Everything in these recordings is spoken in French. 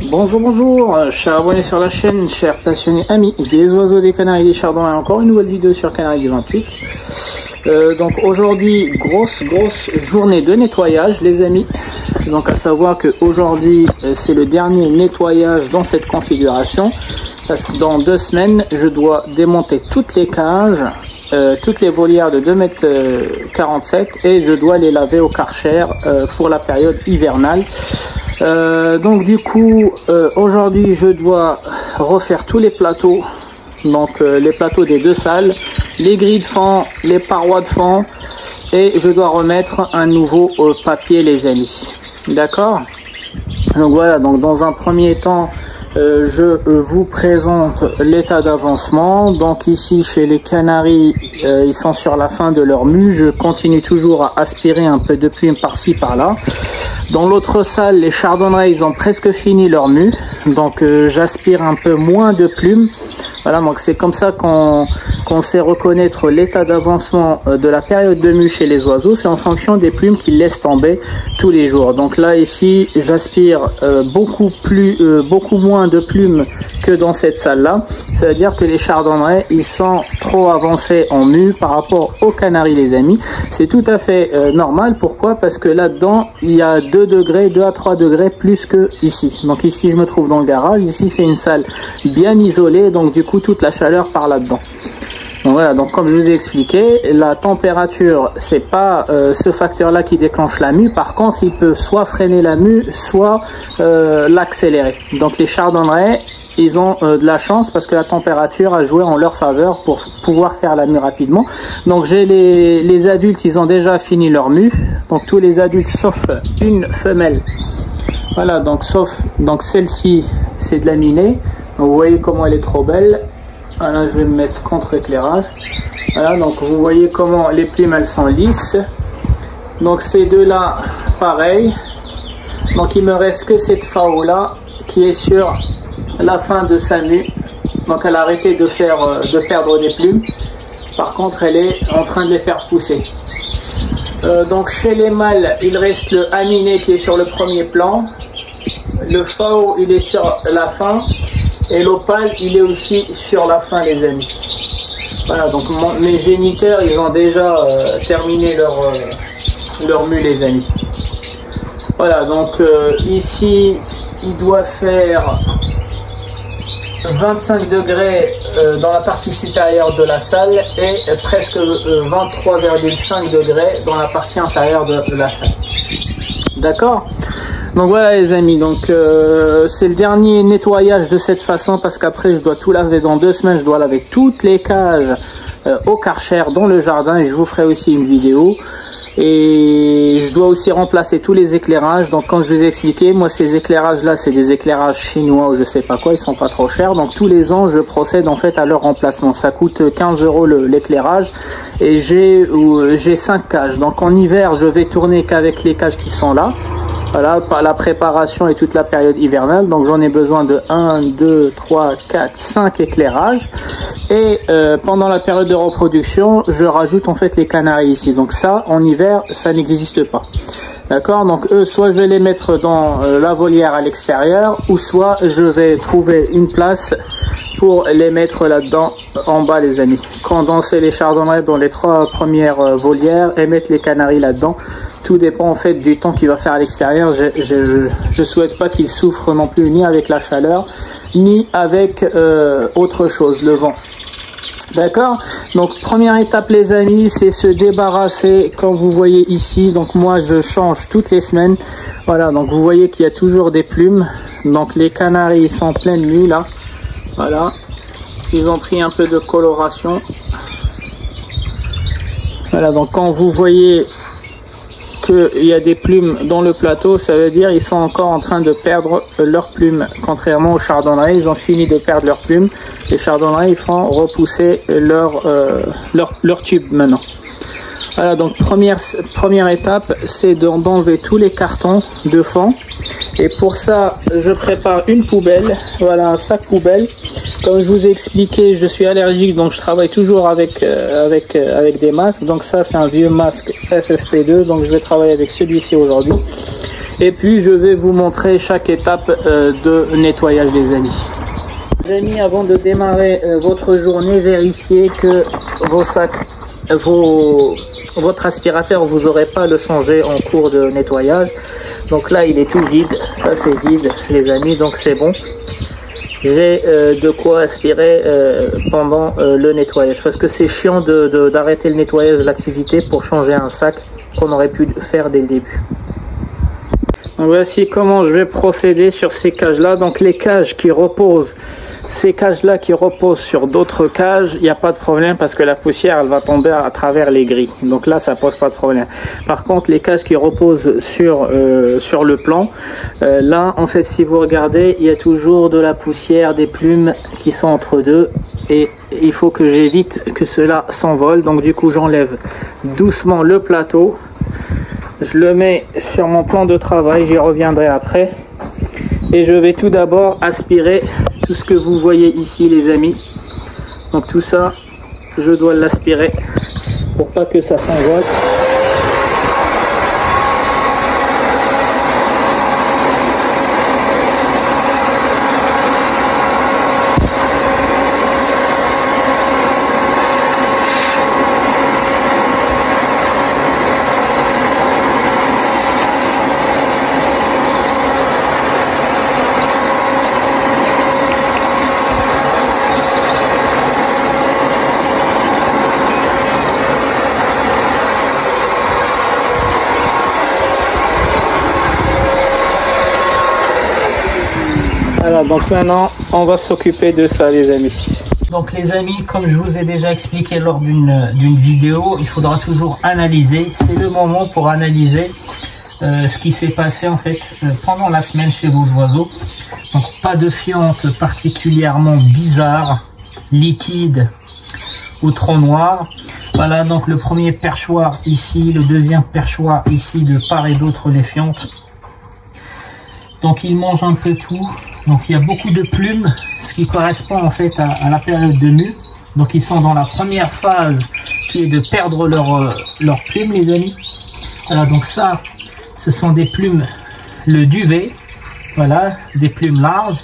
Bonjour, bonjour, chers abonnés sur la chaîne, chers passionnés amis des oiseaux, des canaris, des chardons, et encore une nouvelle vidéo sur Canaries du 28. Donc aujourd'hui, grosse journée de nettoyage les amis. Donc à savoir que aujourd'hui c'est le dernier nettoyage dans cette configuration, parce que dans 2 semaines je dois démonter toutes les cages, toutes les volières de 2,47 m et je dois les laver au Karcher pour la période hivernale. Donc du coup aujourd'hui je dois refaire tous les plateaux, donc les plateaux des 2 salles, les grilles de fond, les parois de fond, et je dois remettre un nouveau papier les amis. D'accord? Donc voilà, donc dans un premier temps je vous présente l'état d'avancement. Donc ici chez les canaris, ils sont sur la fin de leur mue. Je continue toujours à aspirer un peu de plume par-ci par-là. Dans l'autre salle, les chardonnerets, ils ont presque fini leur mue. Donc j'aspire un peu moins de plumes. Voilà, donc c'est comme ça qu'on sait reconnaître l'état d'avancement de la période de mue chez les oiseaux. C'est en fonction des plumes qu'ils laissent tomber tous les jours. Donc là ici, j'aspire beaucoup moins de plumes que dans cette salle-là. Ça veut dire que les chardonnerets, ils sont trop avancés en mue par rapport aux canaris les amis. C'est tout à fait normal. Pourquoi? Parce que là-dedans, il y a 2 à 3 degrés plus que ici. Donc ici, je me trouve dans le garage. Ici, c'est une salle bien isolée. Donc du coup, toute la chaleur part là-dedans. Donc voilà, donc comme je vous ai expliqué, la température, c'est pas ce facteur-là qui déclenche la mue. Par contre, il peut soit freiner la mue, soit l'accélérer. Donc les chardonnerets, ils ont de la chance parce que la température a joué en leur faveur pour pouvoir faire la mue rapidement. Donc j'ai les adultes, ils ont déjà fini leur mue. Donc tous les adultes sauf une femelle. Voilà, donc celle-ci, c'est de la minée. Vous voyez comment elle est trop belle. Voilà, je vais me mettre contre éclairage. Voilà, donc vous voyez comment les plumes elles sont lisses. Donc ces deux-là, pareil. Donc il me reste que cette FAO là qui est sur la fin de sa mue. Donc elle a arrêté de perdre des plumes. Par contre, elle est en train de les faire pousser. Donc chez les mâles, il reste le aminé qui est sur le premier plan. Le FAO, il est sur la fin. Et l'opale, il est aussi sur la fin les amis. Voilà, donc mes géniteurs, ils ont déjà terminé leur mue les amis. Voilà, donc ici, il doit faire 25 degrés dans la partie supérieure de la salle et presque 23,5 degrés dans la partie inférieure de la salle. D'accord? Donc voilà les amis, donc c'est le dernier nettoyage de cette façon parce qu'après je dois tout laver dans 2 semaines, je dois laver toutes les cages au Karcher dans le jardin et je vous ferai aussi une vidéo. Et je dois aussi remplacer tous les éclairages. Donc comme je vous ai expliqué, moi ces éclairages là c'est des éclairages chinois ou je sais pas quoi, ils sont pas trop chers. Donc tous les ans je procède en fait à leur remplacement. Ça coûte 15 € l'éclairage et j'ai 5 cages. Donc en hiver je vais tourner qu'avec les cages qui sont là. Voilà, par la préparation et toute la période hivernale. Donc j'en ai besoin de 1, 2, 3, 4, 5 éclairages. Et pendant la période de reproduction, je rajoute en fait les canaris ici. Donc ça, en hiver, ça n'existe pas. D'accord? Donc eux, soit je vais les mettre dans la volière à l'extérieur, ou soit je vais trouver une place pour les mettre là-dedans en bas les amis. Condenser les chardonnerets dans les 3 premières volières et mettre les canaris là-dedans. Tout dépend en fait du temps qu'il va faire à l'extérieur. Je souhaite pas qu'il souffre non plus ni avec la chaleur ni avec autre chose, le vent. D'accord? Donc première étape les amis, c'est se débarrasser comme vous voyez ici. Donc moi je change toutes les semaines. Voilà, donc vous voyez qu'il y a toujours des plumes. Donc les canaris sont en pleine mue là. Voilà, ils ont pris un peu de coloration. Voilà, donc quand vous voyez qu'il y a des plumes dans le plateau, ça veut dire ils sont encore en train de perdre leurs plumes. Contrairement aux chardonnerets, ils ont fini de perdre leurs plumes. Les chardonnerets, ils font repousser leur tube maintenant. Voilà, donc première étape, c'est d'enlever tous les cartons de fond. Et pour ça, je prépare une poubelle, voilà un sac poubelle. Comme je vous ai expliqué, je suis allergique, donc je travaille toujours avec des masques. Donc ça, c'est un vieux masque FFP2, donc je vais travailler avec celui-ci aujourd'hui. Et puis je vais vous montrer chaque étape de nettoyage les amis. Les amis, avant de démarrer votre journée, vérifiez que vos sacs, votre aspirateur, vous n'aurez pas à le changer en cours de nettoyage. Donc là il est tout vide, ça c'est vide les amis, donc c'est bon. J'ai de quoi aspirer pendant le nettoyage, parce que c'est chiant d'arrêter le nettoyage de l'activité pour changer un sac qu'on aurait pu faire dès le début. Donc voici comment je vais procéder sur ces cages là. Donc les cages qui reposent, ces cages là qui reposent sur d'autres cages, il n'y a pas de problème parce que la poussière elle va tomber à travers les grilles, donc là ça pose pas de problème. Par contre les cages qui reposent sur le plan, là en fait si vous regardez il y a toujours de la poussière, des plumes qui sont entre deux et il faut que j'évite que cela s'envole. Donc du coup j'enlève doucement le plateau, je le mets sur mon plan de travail, j'y reviendrai après. Et je vais tout d'abord aspirer tout ce que vous voyez ici les amis. Donc tout ça, je dois l'aspirer pour pas que ça s'envole. Voilà, donc maintenant on va s'occuper de ça les amis. Donc les amis, comme je vous ai déjà expliqué lors d'une vidéo, il faudra toujours analyser. C'est le moment pour analyser ce qui s'est passé en fait pendant la semaine chez vos oiseaux. Donc pas de fiente particulièrement bizarre, liquide ou trop noire. Voilà, donc le premier perchoir ici, le deuxième perchoir ici, de part et d'autre des fientes. Donc ils mangent un peu tout. Donc il y a beaucoup de plumes, ce qui correspond en fait à la période de mue. Donc ils sont dans la première phase qui est de perdre leurs plumes les amis. Voilà, donc ça, ce sont des plumes, le duvet, voilà, des plumes larges.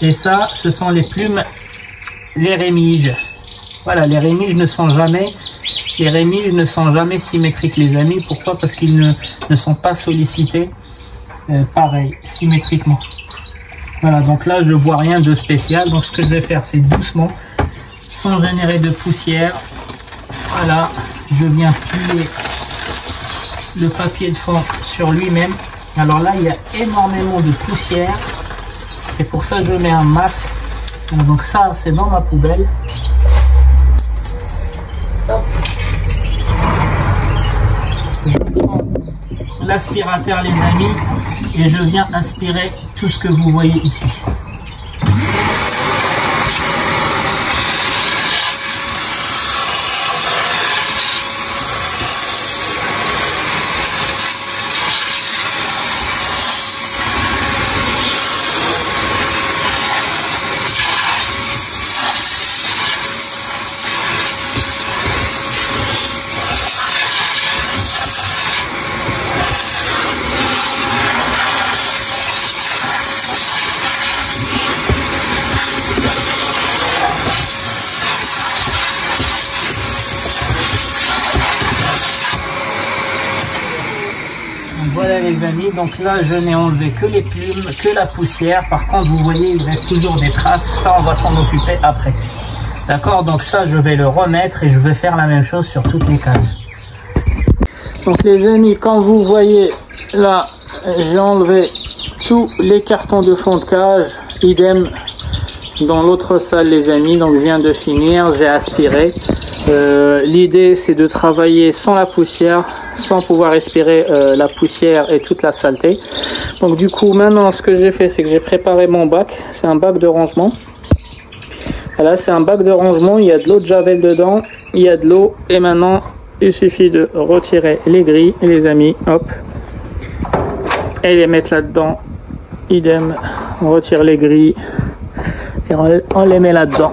Et ça, ce sont les plumes, les rémiges. Voilà, les rémiges ne sont jamais symétriques les amis. Pourquoi? Parce qu'ils ne sont pas sollicités pareil, symétriquement. Voilà, donc là je vois rien de spécial, donc ce que je vais faire c'est doucement, sans générer de poussière. Voilà, je viens plier le papier de fond sur lui-même. Alors là il y a énormément de poussière, c'est pour ça que je mets un masque. Donc ça c'est dans ma poubelle. Hop. Je prends l'aspirateur les amis et je viens aspirer tout ce que vous voyez ici. Voilà les amis, donc là je n'ai enlevé que les plumes, que la poussière. Par contre vous voyez il reste toujours des traces, ça on va s'en occuper après. D'accord, donc ça je vais le remettre et je vais faire la même chose sur toutes les cages. Donc les amis, quand vous voyez là, j'ai enlevé tous les cartons de fond de cage, idem dans l'autre salle les amis. Donc je viens de finir, j'ai aspiré. L'idée c'est de travailler sans la poussière, sans pouvoir respirer la poussière et toute la saleté. Donc du coup maintenant ce que j'ai fait c'est que j'ai préparé mon bac, c'est un bac de rangement. Voilà, c'est un bac de rangement, il y a de l'eau de javel dedans, il y a de l'eau et maintenant il suffit de retirer les grilles les amis, hop, et les mettre là-dedans, idem, on retire les grilles et on les met là-dedans.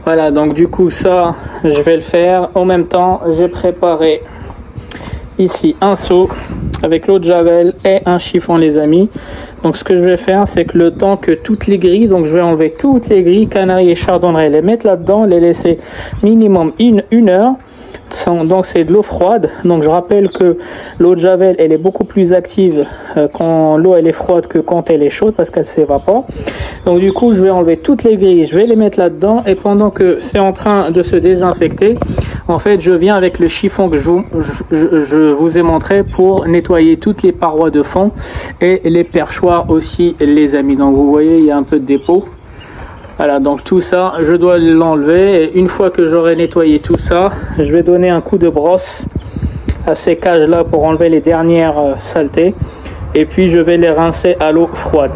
Voilà, donc du coup ça je vais le faire. En même temps j'ai préparé ici un seau avec l'eau de javel et un chiffon les amis. Donc ce que je vais faire, c'est que le temps que toutes les grilles, donc je vais enlever toutes les grilles, canaries et chardonnerets, les mettre là-dedans, les laisser minimum une heure. Donc c'est de l'eau froide, donc je rappelle que l'eau de javel elle est beaucoup plus active quand l'eau elle est froide que quand elle est chaude parce qu'elle s'évapore. Donc du coup je vais enlever toutes les grilles, je vais les mettre là-dedans et pendant que c'est en train de se désinfecter, en fait je viens avec le chiffon que je vous ai montré pour nettoyer toutes les parois de fond et les perchoirs aussi les amis. Donc vous voyez il y a un peu de dépôt. Voilà, donc tout ça, je dois l'enlever et une fois que j'aurai nettoyé tout ça, je vais donner un coup de brosse à ces cages-là pour enlever les dernières saletés et puis je vais les rincer à l'eau froide.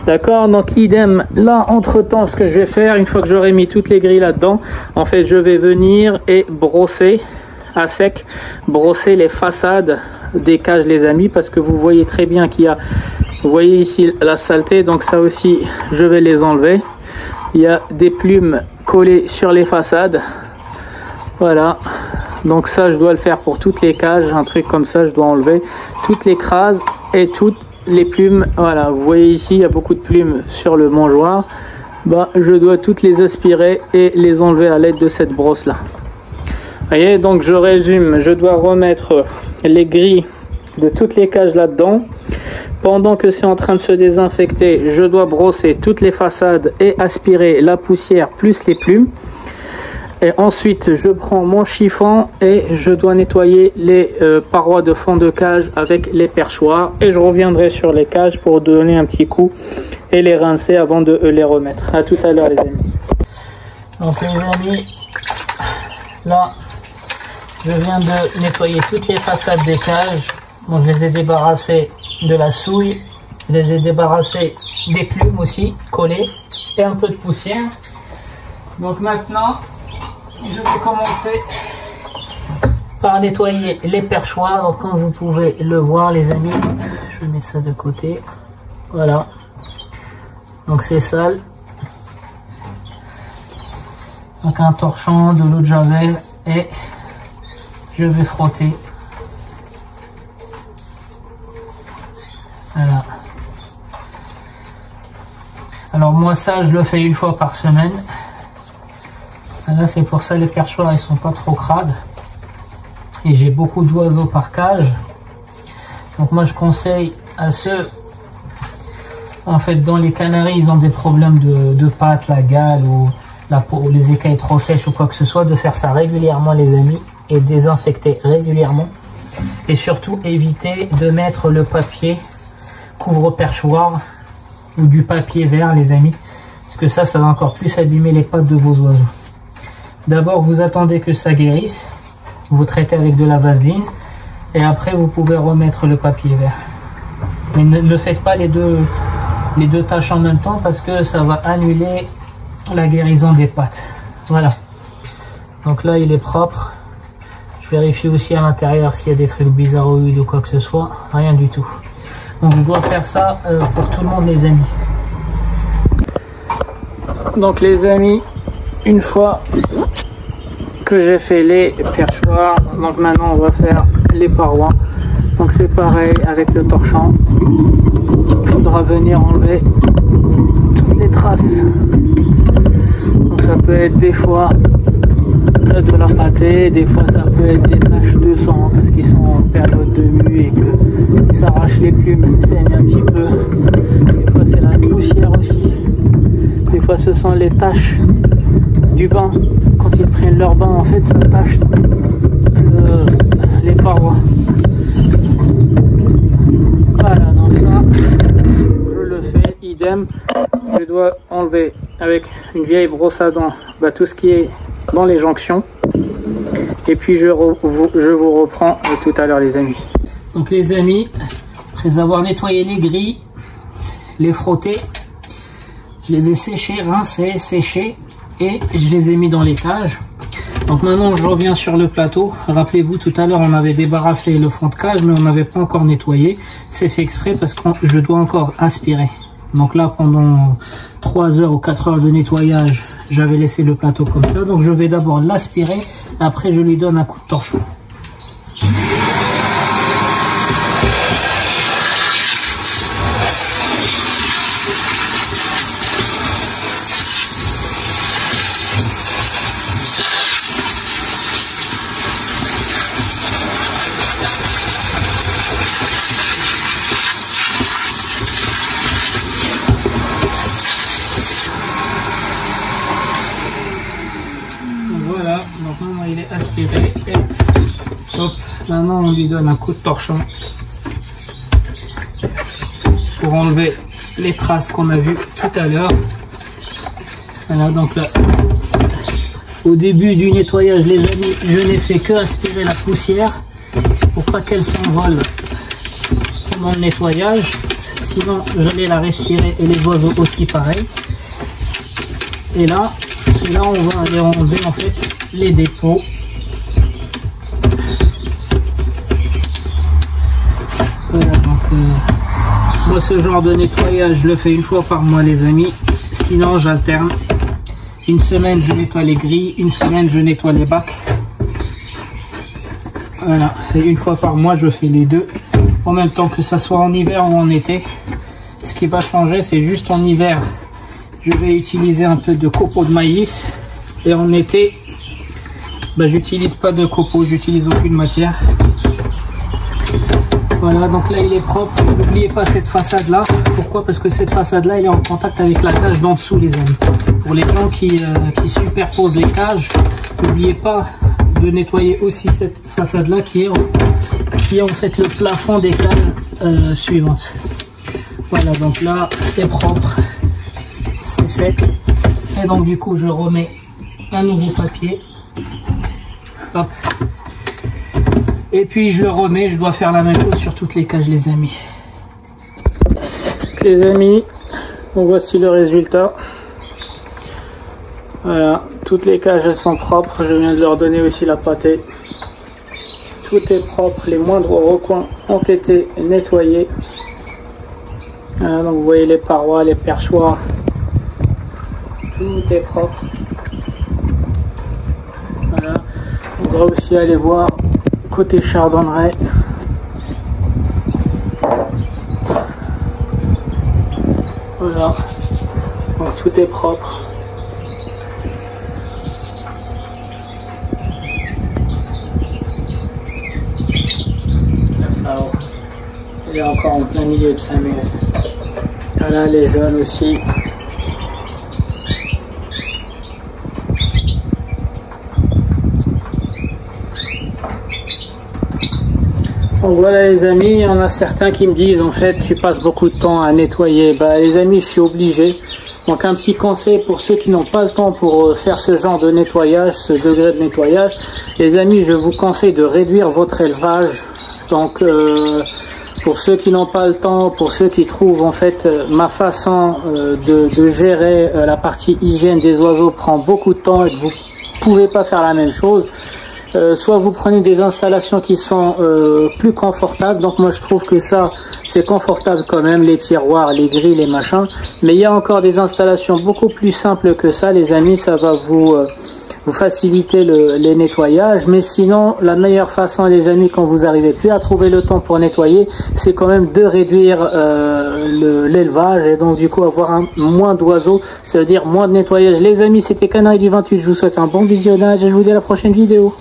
D'accord, donc idem, là entre-temps, ce que je vais faire, une fois que j'aurai mis toutes les grilles là-dedans, en fait, je vais venir et brosser à sec, brosser les façades des cages les amis, parce que vous voyez très bien qu'il y a... Vous voyez ici la saleté, donc ça aussi je vais les enlever. Il y a des plumes collées sur les façades. Voilà, donc ça je dois le faire pour toutes les cages, un truc comme ça, je dois enlever toutes les crasses et toutes les plumes. Voilà, vous voyez ici il y a beaucoup de plumes sur le mangeoire. Bah, je dois toutes les aspirer et les enlever à l'aide de cette brosse là. Vous voyez, donc je résume, je dois remettre les grilles de toutes les cages là-dedans. Pendant que c'est en train de se désinfecter, je dois brosser toutes les façades et aspirer la poussière plus les plumes. Et ensuite, je prends mon chiffon et je dois nettoyer les parois de fond de cage avec les perchoirs. Et je reviendrai sur les cages pour donner un petit coup et les rincer avant de les remettre. À tout à l'heure les amis. Donc les amis, là, je viens de nettoyer toutes les façades des cages. Bon, je les ai débarrassées de la souille, je les ai débarrassés des plumes aussi collées et un peu de poussière. Donc maintenant je vais commencer par nettoyer les perchoirs. Donc comme vous pouvez le voir les amis, je vais mettre ça de côté. Voilà, donc c'est sale. Donc un torchon, de l'eau de javel et je vais frotter. Voilà. Alors moi ça je le fais une fois par semaine. Là c'est pour ça les perchoirs ils sont pas trop crades. Et j'ai beaucoup d'oiseaux par cage. Donc moi je conseille à ceux, en fait dans les canaries ils ont des problèmes de pattes, la gale ou la peau, les écailles trop sèches ou quoi que ce soit, de faire ça régulièrement les amis et désinfecter régulièrement. Et surtout éviter de mettre le papier couvre-perchoir ou du papier vert les amis, parce que ça va encore plus abîmer les pattes de vos oiseaux. D'abord vous attendez que ça guérisse, vous traitez avec de la vaseline et après vous pouvez remettre le papier vert. Mais ne faites pas les deux tâches en même temps parce que ça va annuler la guérison des pattes. Voilà, donc là il est propre. Je vérifie aussi à l'intérieur s'il y a des trucs bizarroïdes ou quoi que ce soit. Rien du tout. Donc je dois faire ça pour tout le monde les amis. Donc les amis, une fois que j'ai fait les perchoirs, donc maintenant on va faire les parois. Donc c'est pareil avec le torchon. Il faudra venir enlever toutes les traces. Donc ça peut être des fois de la pâtée, des fois ça peut être des taches de sang parce qu'ils sont en période de mue et qu'ils s'arrachent les plumes, ils saignent un petit peu. Des fois c'est la poussière aussi. Des fois ce sont les taches du bain. Quand ils prennent leur bain en fait ça tache les parois. Voilà, donc ça je le fais idem. Je dois enlever avec une vieille brosse à dents tout ce qui est dans les jonctions et puis je vous reprends tout à l'heure les amis. Donc les amis, après avoir nettoyé les grilles, les frottés, je les ai séchés, rincés, séchés et je les ai mis dans les cages. Donc maintenant je reviens sur le plateau. Rappelez-vous tout à l'heure on avait débarrassé le fond de cage mais on n'avait pas encore nettoyé. C'est fait exprès parce que je dois encore aspirer. Donc là pendant 3 heures ou 4 heures de nettoyage j'avais laissé le plateau comme ça. Donc je vais d'abord l'aspirer, après je lui donne un coup de torchon. aspiré, aspiré. Et hop, maintenant on lui donne un coup de torchon pour enlever les traces qu'on a vues tout à l'heure. Voilà, donc là, au début du nettoyage, les amis, je n'ai fait que aspirer la poussière pour pas qu'elle s'envole pendant le nettoyage. Sinon, j'allais la respirer et les oiseaux aussi pareil. Et là, c'est là où on va aller enlever en fait les dépôts. Voilà, donc moi ce genre de nettoyage, je le fais une fois par mois les amis. Sinon, j'alterne. Une semaine, je nettoie les grilles. Une semaine, je nettoie les bacs. Voilà. Et une fois par mois, je fais les deux. En même temps, que ça soit en hiver ou en été. Ce qui va changer, c'est juste en hiver, je vais utiliser un peu de copeaux de maïs. Et en été, bah, j'utilise pas de copeaux, j'utilise aucune matière. Voilà, donc là il est propre. N'oubliez pas cette façade là. Pourquoi? Parce que cette façade là, elle est en contact avec la cage d'en dessous les amis. Pour les gens qui superposent les cages, n'oubliez pas de nettoyer aussi cette façade là qui est en fait le plafond des cages suivantes. Voilà, donc là c'est propre, c'est sec. Et donc du coup je remets un nouveau papier. Hop. Et puis je le remets, je dois faire la même chose sur toutes les cages les amis. Les amis, donc voici le résultat. Voilà, toutes les cages elles sont propres, je viens de leur donner aussi la pâtée. Tout est propre, les moindres recoins ont été nettoyés. Voilà, donc vous voyez les parois, les perchoirs, tout est propre. Voilà, on va aussi aller voir côté chardonneret. Voilà, donc tout est propre. La fleur, elle est encore en plein milieu de sa mue. Voilà les jaunes aussi. Donc voilà les amis, il y en a certains qui me disent en fait tu passes beaucoup de temps à nettoyer. Bah les amis, je suis obligé. Donc un petit conseil pour ceux qui n'ont pas le temps pour faire ce genre de nettoyage, ce degré de nettoyage. Les amis, je vous conseille de réduire votre élevage. Donc pour ceux qui n'ont pas le temps, pour ceux qui trouvent en fait ma façon de gérer la partie hygiène des oiseaux prend beaucoup de temps et que vous ne pouvez pas faire la même chose. Soit vous prenez des installations qui sont plus confortables, donc moi je trouve que ça c'est confortable quand même, les tiroirs, les grilles, les machins, mais il y a encore des installations beaucoup plus simples que ça les amis, ça va vous faciliter les nettoyages. Mais sinon la meilleure façon les amis, quand vous n'arrivez plus à trouver le temps pour nettoyer, c'est quand même de réduire l'élevage et donc du coup avoir moins d'oiseaux, ça veut dire moins de nettoyage. Les amis, c'était Canaille du 28, je vous souhaite un bon visionnage et je vous dis à la prochaine vidéo.